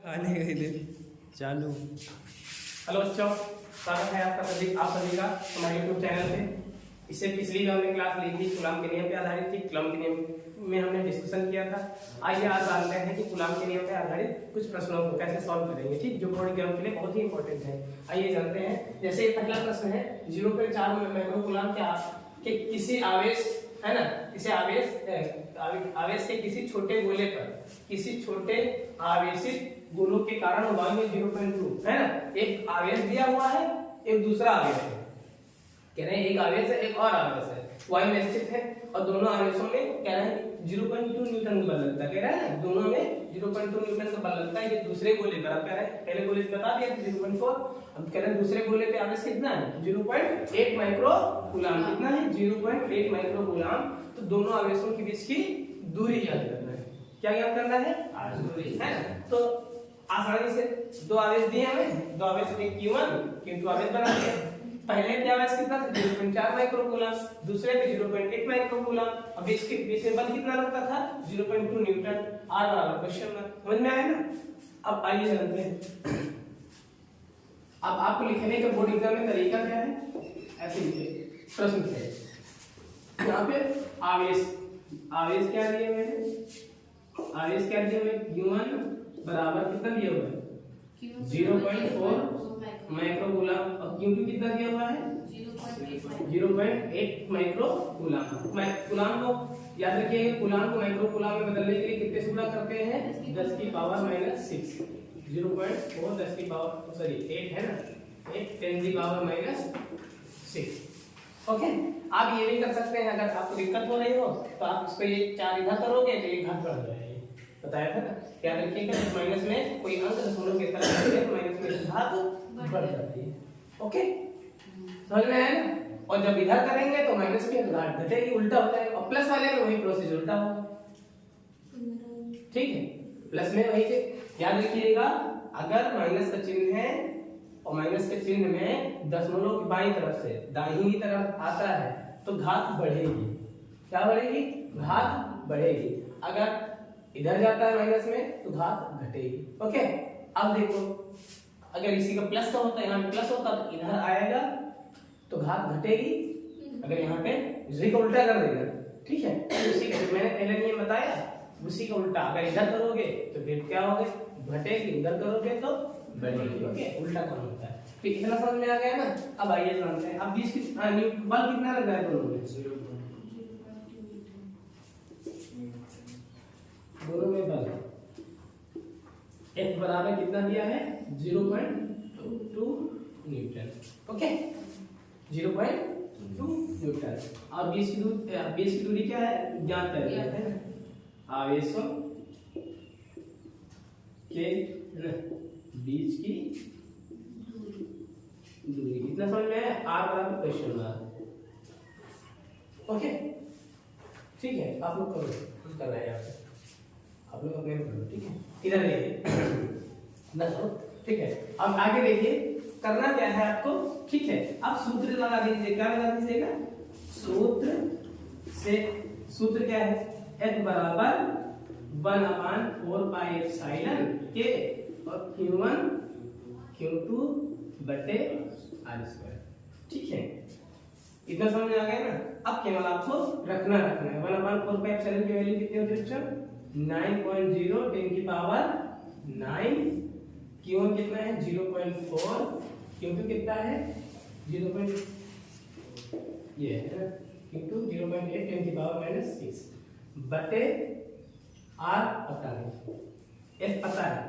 आने गए थे चालू। हेलो बच्चों, स्वागत है आप सभी का हमारे यूट्यूब चैनल पे। इससे पिछली जो हमने क्लास ली थी कूलॉम के नियम पे आधारित थी। कूलॉम के नियम में हमने डिस्कशन किया था। आइए आज जानते हैं कि कूलॉम के नियम पे आधारित कुछ प्रश्नों को कैसे सॉल्व करेंगे, ठीक, जो बोर्ड एग्जाम के लिए बहुत ही इंपॉर्टेंट है। आइए जानते हैं। जैसे पहला प्रश्न है 0.4 माइक्रो कूलॉम के किसी आवेश है ना, किसी आवेश के किसी छोटे गोले पर किसी छोटे आवेशित गोलों के कारण वायु में 0.2 है ना, एक आवेश दिया हुआ है, एक दूसरा आवेश है। कह रहे हैं एक आवेश है, एक और आवेश है, वायु में स्थित है और दोनों आवेशों में कह रहे हैं 0.2 न्यूटन का बल लगता है। कह रहा है दोनों में 0.2 न्यूटन का बल लगता है। ये दूसरे गोले पर, आप कह रहे हैं पहले गोले पे बता दिया 0.4, अब कह रहे हैं दूसरे गोले पे आवेश कितना है 0.8 माइक्रो कूलॉम। कितना है 0.8 माइक्रो कूलॉम। तो दोनों आवेशों के बीच की दूरी ज्ञात करना है। क्या ज्ञात करना है? दूरी है ना। तो आसानी से दो आवेश दिए हमें, दो आवेश एक Q1 Q2 आवेश बना दिए। पहले पे आवेश कितना था 0.4 माइक्रो कूलॉम, दूसरे पे 0.8 माइक्रो कूलॉम। अब इसके बीच में बल कितना लगता था 0.2 न्यूटन। आर बराबर क्वेश्चन मार्क। समझ में आया ना। अब आइए जानते हैं। अब आपको लिखने का बोर्ड एग्जाम में तरीका क्या है, ऐसे लिखिए प्रश्न है। यहाँ पे आवेश क्या दिया मैंने, आवेश क्या दिया मैं Q1 बराबर कितना दिया हुआ है 0.4 माइक्रो कूलॉम और Q2 कितना दिया हुआ है 0.8 माइक्रो कूलॉम। कूलॉम को याद रखिएगा, कूलॉम को माइक्रो कूलॉम में बदलने के लिए कितने से गुणा करते हैं 10 की पावर -6। 0.4 10 की पावर सॉरी 8 है ना, 8 10 की पावर -6। ओके, आप ये भी कर सकते हैं। अगर आपको दिक्कत हो रही हो तो आप इसको ये 4 इधर करोगे तो ये घट बढ़ जाएगा। बताया था ना, याद रखिएगा माइनस में कोई अंक दशमलव की तरह है तो माइनस में घात बढ़ जाती है। ओके, समझ में आया ना। और जब इधर करेंगे तो माइनस की घात घटेगी, उल्टा हो जाएगा। और प्लस वाले में वही प्रोसेस उल्टा होगा, ठीक है। प्लस में वही याद रखिएगा, अगर माइनस का चिन्ह है और माइनस के चिन्ह में दशमलव की बाईं तरफ से दाहिनी तरफ आता है तो घात बढ़ेगी। क्या बढ़ेगी? घात बढ़ेगी। अगर इधर जाता है माइनस में तो घात घटेगी। ओके, अब देखो अगर इसी का प्लस का होता, यहाँ पे प्लस होता तो इधर आएगा तो घात घटेगी। अगर यहाँ पे इसी का उल्टा कर देगा, ठीक है, उसी का मैंने पहले नियम बताया, उसी का उल्टा अगर इधर करोगे तो फिर क्या होगा घटेगी, इधर करोगे तो बढ़ेगी। ओके, उल्टा काम होता है। ठीक, इतना समझ में आ गया ना। अब आइए जानते हैं अब बीच की बल कितना लग रहा है दोनों में, दोनों में बल F बराबर कितना दिया है 0.2 न्यूटन। Okay, 0.2 Newton. और बीच की दूरी क्या है ज्ञात कर दिया है ना, आवेशों के बीच की दूरी कितना समझ में है, R बराबर क्वेश्चन मार्क। ओके, ठीक है, आप लोग करो, कर रहे हैं आप लोग अपने करो, ठीक है। इधर देखिए ना करो, ठीक है। अब आगे देखिए करना क्या है आपको, ठीक है। अब सूत्र लगा दीजिए। क्या लगा दीजिएगा? सूत्र क्या है, F बराबर 1/4 पाई एप्सिलॉन के और Q1 Q2 बटे R², ठीक है। इतना समझ में आ गया ना। अब केवल आपको रखना है 1/4 पाई एप्सिलॉन की वैल्यू कितनी होती है बच्चों 9.0 10 की पावर 9। Q1 कितना है 0.4, Q2 कितना है 0. ये है Q2 0.8 10 की पावर -6 बटे R पता है, F पता है।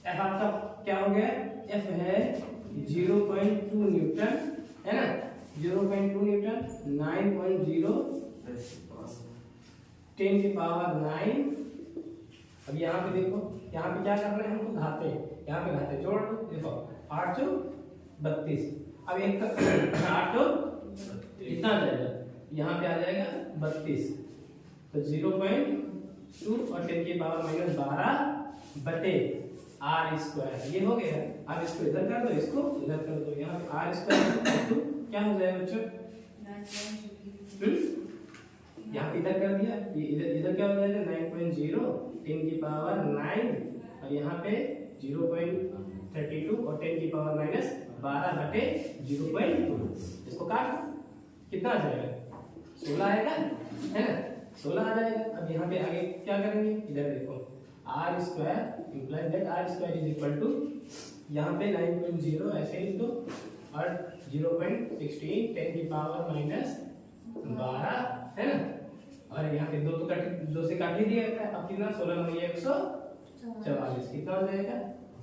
F आपका क्या हो गया, F है 0.2 न्यूटन है ना, 0.2 न्यूटन 9.0 10 की पावर 9। अब यहाँ पे देखो, यहाँ पे क्या करना है हमको, घाते, यहाँ पे घाते जोड़ दो। देखो 8 × 32, अब एक 8 कितना आ जाएगा, यहाँ पे आ जाएगा 32, तो 0.2 और 10 की पावर -12 बटे R²। ये हो गया। अब इसको इधर कर दो, इसको इधर कर दो, यहाँ पे R² क्या हो जाएगा बच्चों, यहाँ पे इधर कर दिया, ये इधर क्या हो जाएगा 9.0 10 की पावर 9 और यहाँ पे 0.32 और 10 की पावर माइनस 12/0.2। इसको काट कितना आ जाएगा 16 आएगा है ना 16 आ जाएगा। अब यहाँ पे आगे क्या करेंगे इधर देखो r square implies that r square is equal to यहाँ पे 9.0 ऐसे लिख दो और 0.16 10 की पावर माइनस 12 है ना और यहाँ पे 2 से काट ही दिया था। अब कितना 16 में 144 कितना हो जाएगा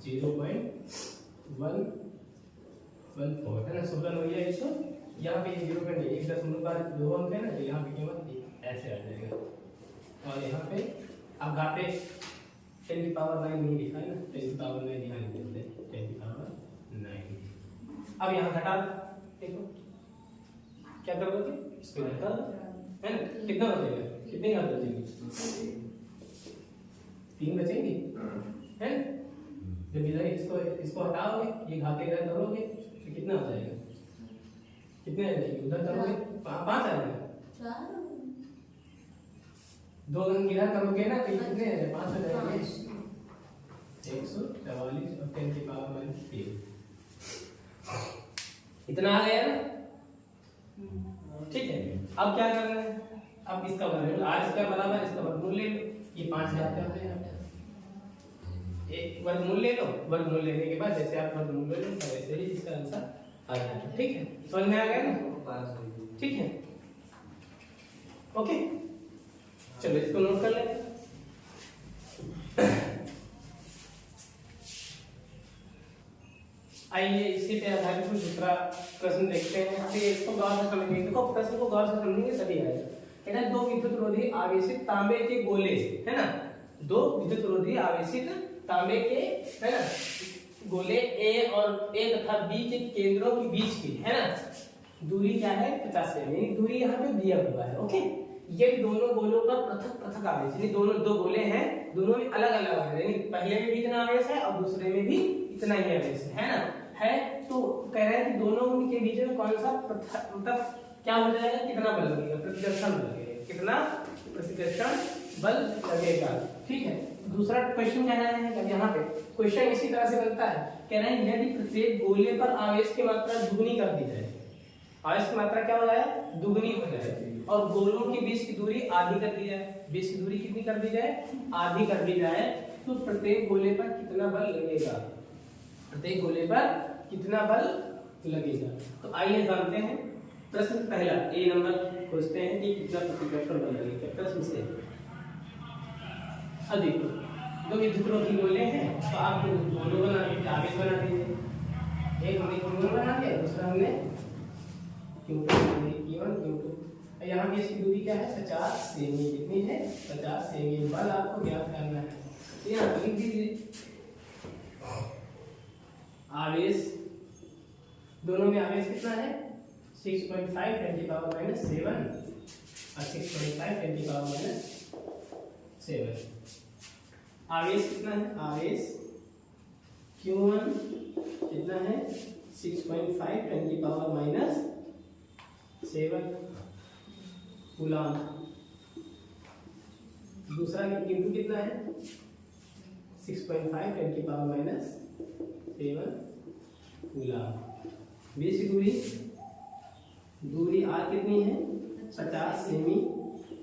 0.114 है ना 16 में 100 यहाँ पे 0.1 अंक है ना तो यहाँ पे कीमत ऐसे आ जाएगा। और यहाँ पे अब घाटे 10 की पावर 9 नहीं लिखा है ना 10 की पावर 9 ध्यान देते 10 की पावर 9। अब यहाँ घटा देखो क्या कर दोगे इसको घटा है ना कितना बचेगा कितने घात बचेंगे 3 बचेंगे है जब इधर इसको हटाओगे ये घाते इधर करोगे तो कितना हो जाएगा कितने आ जाएंगे उधर करोगे 5 आ जाएगा 2 अंक इधर करोगे ना तो कितने आ जाएंगे 5 आ जाएंगे 144 और 10 की पावर माइनस 3 इतना आ गया ना ठीक है। अब क्या करना है अब इसका वर्गमूल r स्क्वायर बराबर इसका वर्गमूल ले लो ये 5 जाते हैं एक वर्गमूल ले लो वर्गमूल लेने के बाद जैसे आप वर्गमूल ले लो वैसे ही इसका आंसर आ जाएगा ठीक है समझ में आ गया ना ठीक है ओके चलो इसको नोट कर लेते हैं। आइए इसी पे आधारित कुछ दूसरा प्रश्न देखते हैं फिर इसको गौर से समझेंगे। देखो प्रश्न को गौर से समझेंगे तभी आएगा। कहना है 2 विद्युत रोधी आवेशित तांबे के गोले है ना 2 विद्युत रोधी आवेशित तांबे के है ना गोले A और A तथा B के केंद्रों के बीच की है ना दूरी क्या है 50 सेमी यानी दूरी यहाँ पे दिया हुआ है ओके। ये दोनों गोलों पर पृथक पृथक आवेश यानी दोनों 2 गोले हैं दोनों में अलग अलग आवेश यानी पहले में भी इतना आवेश है और दूसरे में भी इतना ही आवेश है ना है तो कह रहे हैं कि दोनों के बीच में कौन सा मतलब क्या हो जाएगा कितना बल लगेगा प्रतिकर्षण बल लगेगा कितना प्रतिकर्षण बल लगेगा ठीक है। दूसरा क्वेश्चन कह रहे हैं यहाँ पे क्वेश्चन इसी तरह से बनता है कह रहे हैं यदि प्रत्येक गोले पर आवेश की मात्रा दुगनी कर दी जाए आवेश की मात्रा क्या हो जाए दुगनी हो जाए और गोलों के बीच की दूरी आधी कर दी जाए बीच की दूरी कितनी कर दी जाए आधी कर दी जाए तो प्रत्येक गोले पर कितना बल लगेगा प्रत्येक गोले पर कितना बल लगेगा। तो आइए जानते हैं प्रश्न पहला ए नंबर खोजते हैं कि कितना प्रतिकर्षण बल लगेगा प्रश्न से। अब देखो 2 विद्युत रोधी गोले हैं तो आप गोलों बना दीजिए आवेश बना दीजिए एक हमने Q1 बना दिया दूसरा हमने Q2 Q1 Q2 यहाँ पे इसकी दूरी क्या है 50 सेमी कितनी है 50 सेमी बल आपको ज्ञात करना है तो यहाँ लिख दीजिए आवेश दोनों में आवेश कितना है 6.5 10 की पावर माइनस 7 और 6.5 10 की पावर माइनस 7 आवेश कितना है आवेश Q1 कितना है 6.5 10 की पावर माइनस 7 कूलम दूसरा Q2 कितना है 6.5 10 की पावर माइनस 7 कूलम बीच की दूरी r कितनी है 50 सेमी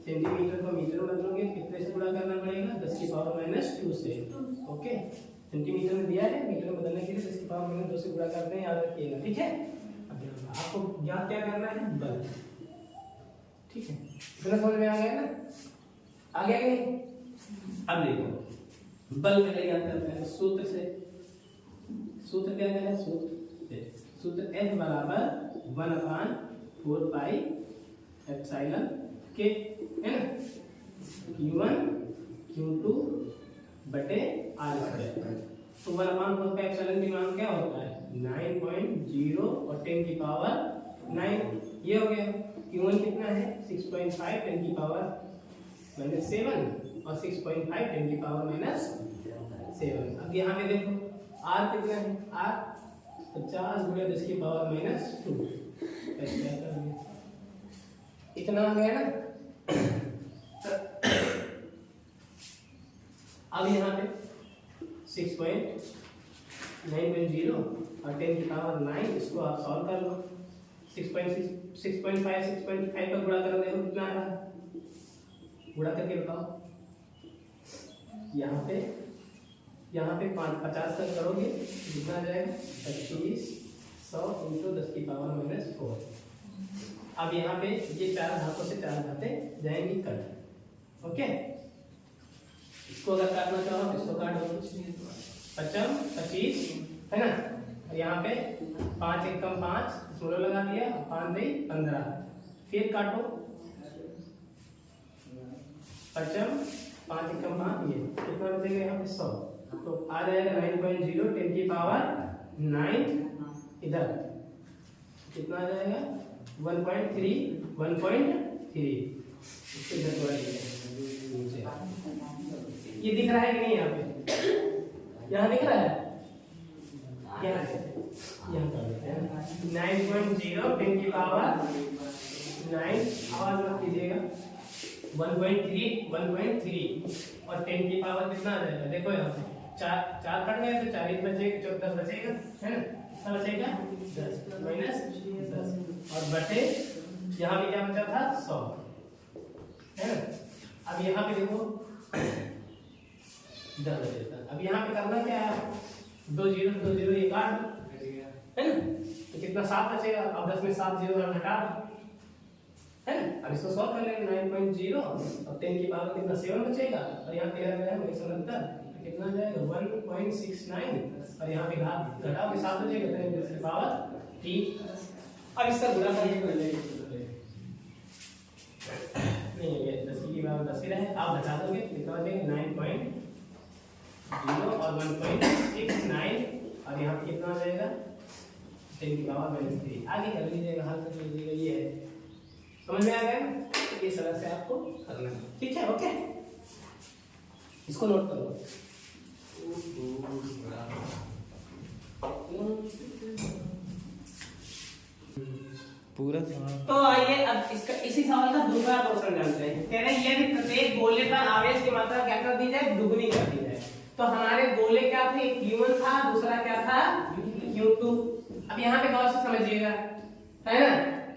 सेंटीमीटर को मीटर में बदलोगे कितने से गुणा करना पड़ेगा 10 की पावर माइनस 2 से ओके सेंटीमीटर में दिया है मीटर में बदलने के लिए 10 की पावर माइनस 2 से गुणा करते हैं याद रखिएगा ठीक है। अब आपको ज्ञात क्या करना है बल ठीक है इतना समझ में आ गया ना आ गया कि नहीं। अब देखो बल पहले ज्ञात करते हैं सूत्र से सूत्र क्या है सूत्र F बराबर 1/4 पाई एप्सिलॉन के है ना Q1 Q2 बटे R स्क्वायर तो 1/4 का एप्सिलॉन की मान क्या होता है 9.0 और 10 की पावर 9 ये हो गया Q1 कितना है 6.5 10 की पावर माइनस 7 और 6.5 10 की पावर माइनस 7। अब यहाँ पे देखो R कितना है R 50 गुणे 10 की पावर माइनस 2 इतना आ गया ना। अब यहाँ पे 6.9.0 और 10 की पावर 9, इसको आप सॉल्व कर लो। 6.5 का गुणा करो, देखो कितना आ रहा है, गुणा करके बताओ। यहाँ पे 50 तक करोगे कितना आ जाएगा, 25 100 × 10 की पावर -4। अब यहाँ पे ये 4 घातों से 4 घातें जाएंगी कट। ओके, इसको अगर काटना चाहो इसको काट दो, 55 25 है ना, और यहाँ पे 5 × 5 16 लगा दिया, 5 × 2 15, फिर काटो 55 5 × 5 ये कितना बचेगा यहाँ पे 100, तो आ जाएगा 9.0 10 की पावर 9, इधर कितना आ जाएगा 1.3 इसको इधर थोड़ा नीचे, ये दिख रहा है कि नहीं, यहाँ पे यहाँ दिख रहा है, यहाँ कर देते हैं 9.0 10 की पावर 9, आवाज मत कीजिएगा, 1.3 और 10 की पावर कितना आ जाएगा, देखो यहाँ पे 4 कट गए तो 4 ही बचेगा, 14 बचेगा है ना, क्या बचेगा 10 -10 और बटे यहाँ पे क्या बचा था 100 है ना। अब यहाँ पे देखो 10 बचेगा, अब यहाँ पे करना क्या है, 2 0 ये काट है ना, तो कितना 7 बचेगा, अब 10 में 7 0 घटा है ना। अब इसको सॉल्व कर लेंगे 9.0 और 10 की पावर कितना 7 बचेगा, और यहाँ 13 में 190 कितना जाएगा 1.69, और यहाँ पे घटाओगे 7 बचेगा, तो 10 की पावर 3। अब इसका गुणा करके नहीं, ये 10 की पावर 10 ही रहे, आप बचा दोगे कितना बचेगा 9.0 और 1.69, और यहाँ पे कितना आ जाएगा 10 की पावर -3। आगे कर लीजिएगा, हल कर लीजिएगा, ये है, समझ में आ गया ना, ये तरह से आपको करना है, ठीक है। ओके, इसको नोट कर लो। पूरा तो आइए अब इसका इसी सवाल का दूसरा क्वेश्चन जानते हैं। कह रहे हैं यदि प्रत्येक गोले पर आवेश की मात्रा क्या कर दी जाए, दुगनी कर दी जाए। तो हमारे गोले क्या थे, Q1 था, दूसरा क्या था Q2। अब यहाँ पे गौर से समझिएगा, है ना,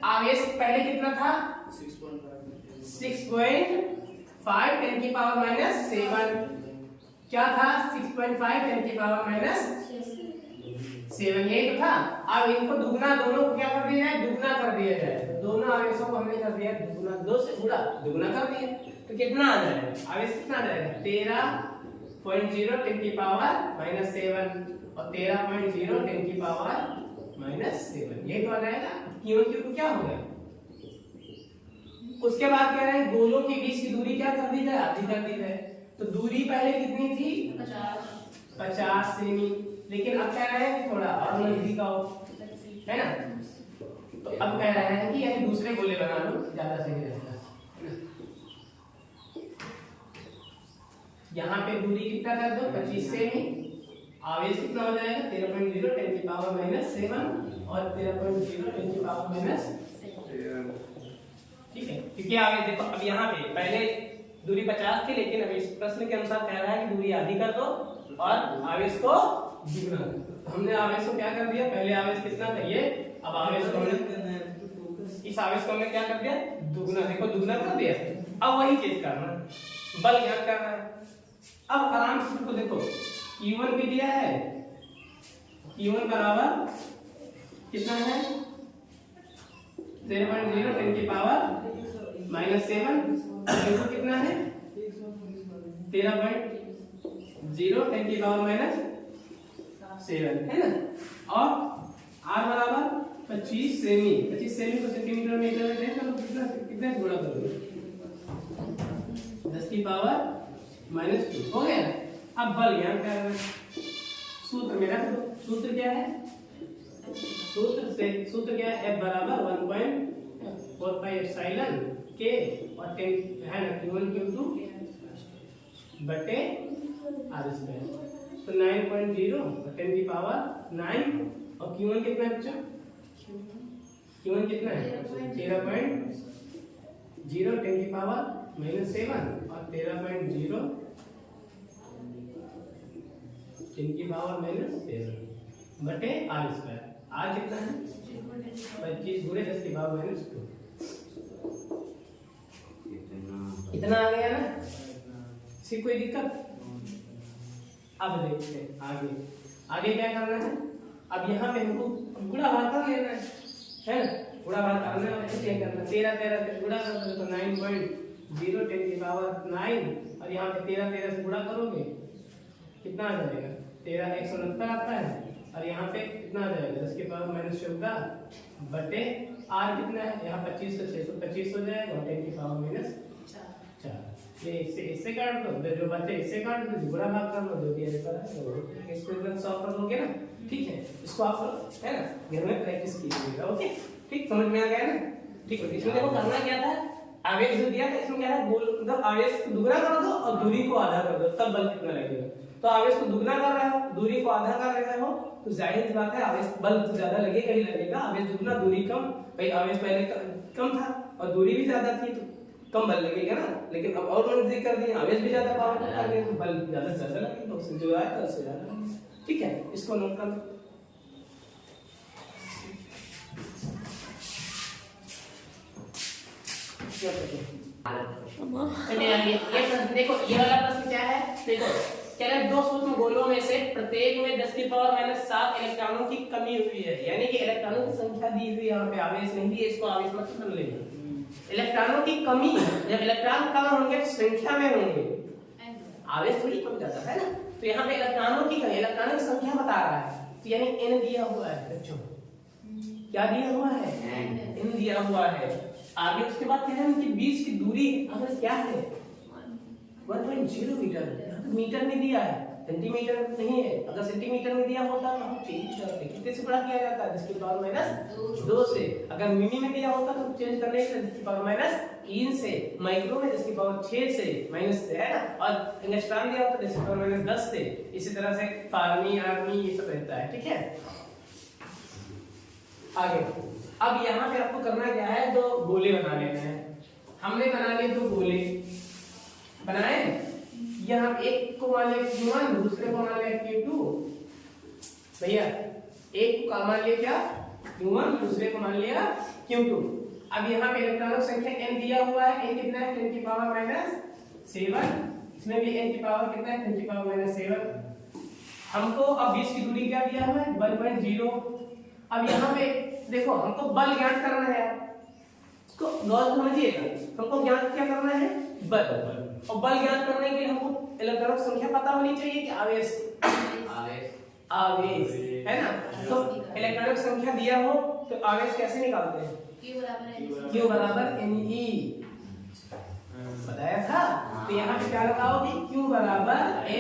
आवेश पहले कितना था 6.5 10 की पावर -7, क्या था 6.5 10 की पावर -7, यही तो था। अब इनको दुगना, दोनों को क्या कर दिया जाए, दुगना कर दिया जाए, तो दोनों आवेशों को हमने कर दिया दुगना, 2 से गुणा दुगना कर दिया, तो कितना आ जाएगा, आवेश कितना आ जाएगा 13.0 10 की पावर -7 और 13.0 10 की पावर -7, ये तो आ जाएगा। Q1 Q2 क्या हो गया। उसके बाद कह रहे हैं गोलों के बीच की दूरी क्या कर दी जाए, आधी कर दी जाए। तो दूरी पहले कितनी थी 50 सेमी, लेकिन अब कह रहे हैं कि थोड़ा और नजदीक आओ, है ना। तो अब कह रहे हैं कि यानी दूसरे गोले बना लो, ज्यादा सही रहेगा। यहाँ पे दूरी कितना कर दो 25 सेमी, आवेश कितना हो जाएगा 13.0 10 की पावर -7 और 13.0 10 की पावर -7, ठीक है। क्योंकि आवेश देखो, अब यहाँ पे पहले दूरी 50 थी, लेकिन अब इस प्रश्न के अनुसार कह रहा है कि दूरी आधी कर दो और आवेश को दुगना कर दो। हमने आवेश को क्या कर दिया, पहले आवेश कितना था ये, अब आवेश को हमने इस आवेश को हमने क्या कर दिया दुगना, देखो दुगना कर दिया। अब वही चीज करना, बल ज्ञात करना है। अब आराम से को देखो, Q1 भी दिया है, Q1 बराबर कितना है 13.0 10 की पावर -7, Q2 कितना है 13.0 10 की पावर -7, है ना। और R बराबर 25 सेमी, 25 सेमी को सेंटीमीटर में इधर देख लो, कितना कितने गुणा करोगे 10 की पावर -2 हो गया। अब बल ज्ञात करना है, सूत्र में रख दो। सूत्र क्या है, सूत्र क्या है, F बराबर 1.45 एप्सिलॉन K और 10 है ना Q1 Q2 बटे R स्क्वायर। तो 9.0 और 10 की पावर 9 और Q1 कितना है बच्चा, Q1 कितना है 13.0 10 की पावर -7 और 13.0 10 की पावर -7 बटे r स्क्वायर। r कितना है 25 गुणे 10 की पावर -2। इतना आ गया ना, इसकी कोई दिक्कत? अब देखते हैं आगे। आगे क्या करना है, अब यहाँ पे हमको गुणा भाग कर लेना है ना, गुणा भाग करना है। तो क्या करना है, 13 13 से गुणा कर दो तो 9.0 10 की पावर 9, और यहाँ पे 13 13 से गुणा करोगे कितना आ जाएगा, 13 169 आता है, और यहाँ पे कितना आ जाएगा 10 की पावर -14 बटे r कितना है, यहाँ 25 से 625 हो जाएगा, और 10 की पावर -4। ये इससे काट दो, जो बचे इससे काट दो, गुणा भाग कर लो, जो भी आंसर है वो इसको एकदम सॉल्व कर लोगे ना। ठीक है, इसको आप है ना घर में प्रैक्टिस कीजिएगा। ओके, ठीक, समझ में आ गया ना? ठीक है, इसमें देखो करना क्या था, आवेश जो दिया था इसमें क्या है, बोल मतलब आवेश को दुगना कर दो और दूरी को आधा कर दो, तब बल कितना लगेगा। तो आवेश को दुगना कर रहे हो, दूरी को आधा कर रहे हो, तो जाहिर सी बात है आवेश बल तो ज्यादा लगेगा ही लगेगा। आवेश दुगना दूरी कम, भाई आवेश पहले कम था और दूरी भी ज्यादा थी तो कम बल लगेगा ना। लेकिन अब और नजदीक कर दिए, आवेश भी ज्यादा पावर कर दिए तो बल ज्यादा ज्यादा लगेगा, उससे जो आया था उससे ज्यादा। ठीक है, इसको नोट कर लो। देखो ये वाला प्रश्न क्या है, देखो कह रहे दो सूक्ष्म गोलों में से प्रत्येक में 10 की पावर -7 इलेक्ट्रॉनों की कमी हुई है, यानी कि इलेक्ट्रॉनों की संख्या दी हुई, यहाँ पे आवेश नहीं दी, इसको आवेश मत कर लेना। इलेक्ट्रॉनों की कमी, जब इलेक्ट्रॉन कम होंगे तो संख्या में होंगे, आवेश थोड़ी कम जाता है ना। तो यहाँ पे इलेक्ट्रॉनों की संख्या बता रहा है, तो यानी n दिया हुआ है बच्चों, क्या दिया हुआ है, n दिया हुआ है। आगे उसके बाद कह रहे हैं कि बीच की दूरी अगर क्या है 1.0 मीटर, मीटर में दिया है, सेंटीमीटर नहीं है। अगर सेंटीमीटर में दिया होता तो हम चेंज करते, कितने से गुणा किया जाता है 10 की पावर -2 से। अगर मिली में दिया होता तो चेंज करने के लिए 10 की पावर -3 से, माइक्रो में 10 की पावर 6 से माइनस से, है ना, और एंगस्ट्रॉम दिया होता 10 की पावर -10 से। इसी तरह से फार्मी आर्मी ये सब रहता है। ठीक है, आगे अब यहाँ पे आपको करना क्या है, दो गोले बना लेना है। हमने बना लिए दो गोले, बनाए, यहाँ एक को मान लिया Q1, दूसरे को मान लिया Q2। भैया एक को मान लिया क्या Q1, दूसरे को मान लिया Q2। अब यहाँ पे इलेक्ट्रॉनों की संख्या n दिया हुआ है, n कितना है 10 की पावर -7, इसमें भी n की पावर कितना है 10 की पावर -7। हमको अब बीच की दूरी क्या दिया हुआ है 1.0। अब यहाँ पे देखो हमको बल ज्ञात करना है, इसको गौर समझिएगा, हमको ज्ञात क्या करना है, बल। और बल ज्ञात करने के लिए हमको इलेक्ट्रॉनों की संख्या पता होनी चाहिए कि आवेश आवेश है ना। तो इलेक्ट्रॉनों की संख्या दिया हो तो आवेश कैसे निकालते हैं, Q बराबर Ne बताया था। तो यहाँ पे क्या लगाओगे, Q बराबर Ne।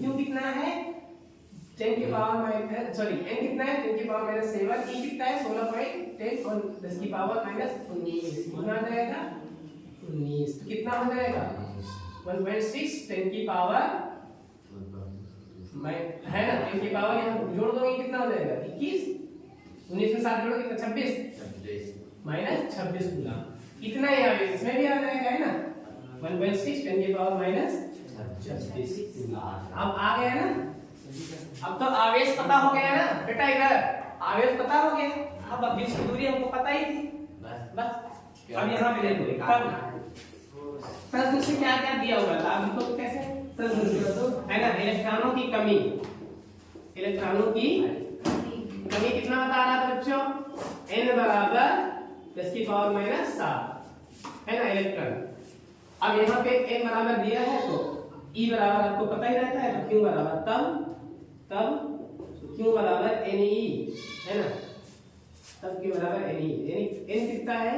Q कितना है 10 की पावर सॉरी n कितना है 10 की पावर -7, E कितना है 16.10 और 10 की पावर -19 कितना आ जाएगा 19। तो कितना हो जाएगा 1.6 10 की पावर है ना, 10 की पावर यहाँ जोड़ दोगे कितना हो जाएगा 21, 19 में 7 जोड़ोगे कितना 26 -26 गुना इतना ही आवेश इसमें भी आ जाएगा, है ना 1.6 10 की पावर -26। अब आ गया ना, अब तो आवेश पता हो गया ना बेटा, इधर आवेश पता हो गया। अब बीच की दूरी हमको पता ही थी, बस अब यहाँ पे देखो प्रश्न से क्या क्या दिया हुआ था, अब तो कैसे प्रश्न तो है ना, इलेक्ट्रॉनों की कमी, इलेक्ट्रॉनों की कमी कितना बता रहा था बच्चों, n बराबर 10 की पावर -7 है ना इलेक्ट्रॉन। अब यहाँ पे n बराबर दिया है तो E बराबर आपको पता ही रहता है, तो Q बराबर तब Q बराबर Ne है ना, तब Q बराबर Ne। n कितना है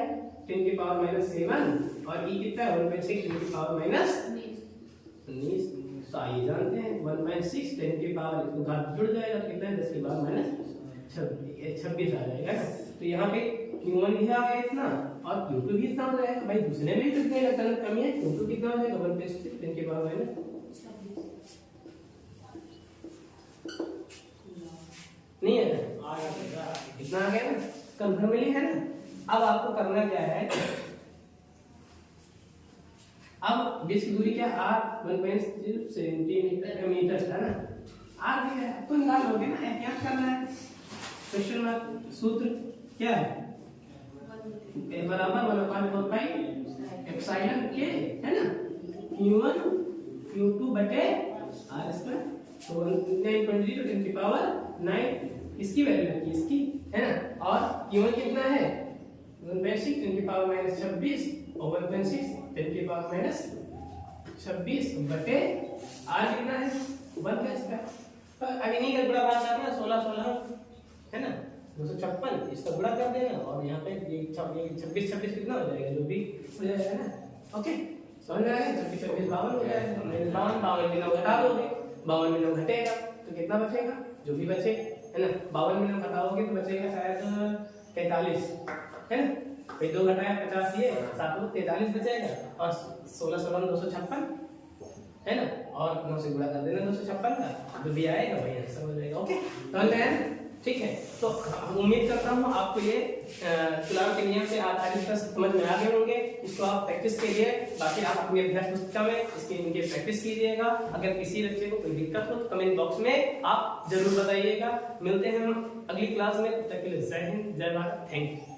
10 की पावर -7 और E कितना है 1.6 10 की पावर -19। तो आइए जानते हैं 1.6 10 की पावर इसको घात जुड़ जाएगा तो कितना है 10 की पावर -26 आ जाएगा ना। तो यहाँ पे Q1 भी आ गया इतना और Q2 भी इतना हो जाएगा। भाई दूसरे में भी कितने इलेक्ट्रॉन कमी है, Q2 कितना हो जाएगा 1.6 10 की पावर नहीं है, इतना आ गया ना, कंफर्मली है ना। अब आपको करना क्या है, अब बीच की दूरी क्या r 1.0 सेंटीमीटर है ना, आर दिया है तो निकालोगे ना, एहतियात करना है। क्वेश्चन मार्क सूत्र क्या है, ए बराबर 1/4 पाई एप्सिलॉन के, है ना, Q1 Q2 बटे R स्क्वायर। तो 920 to 10 की पावर 9 इसकी वैल्यू रखी इसकी, है ना। और Q1 कितना है 1/6 10 की पावर -26 और 1/6 10 की पावर -26 बटे R कितना है 1 का स्क्वायर। अभी नहीं कर बड़ा बात करना, 16 है ना, 256 इसका गुणा कर देना और यहाँ पे ये 26 कितना हो जाएगा, जो भी हो जाएगा ना। ओके समझ में आ गया, 26 52 हो जाएगा। 52 में 9 घटा दोगे, 52 में 9 घटेगा तो कितना बचेगा, जो भी बचे, है ना। 52 में 9 घटाओगे तो बचेगा शायद 43, है ना। भाई 2 घटाया 50 ये 7 43 बचेगा और 16 256, है ना। और 9 से गुणा कर देना 256 का, जो भी आएगा वही आंसर हो जाएगा। ओके समझ में आया, ठीक है। तो उम्मीद करता हूँ आपको ये कूलॉम के नियम से आधारित समझ में आ गए होंगे। इसको आप प्रैक्टिस कीजिए, बाकी आप अपनी अभ्यास पुस्तिका में इसकी इनके प्रैक्टिस कीजिएगा। अगर किसी बच्चे को कोई दिक्कत हो तो कमेंट बॉक्स में आप जरूर बताइएगा। मिलते हैं हम अगली क्लास में, तब तक के लिए जय हिंद जय भारत, थैंक यू।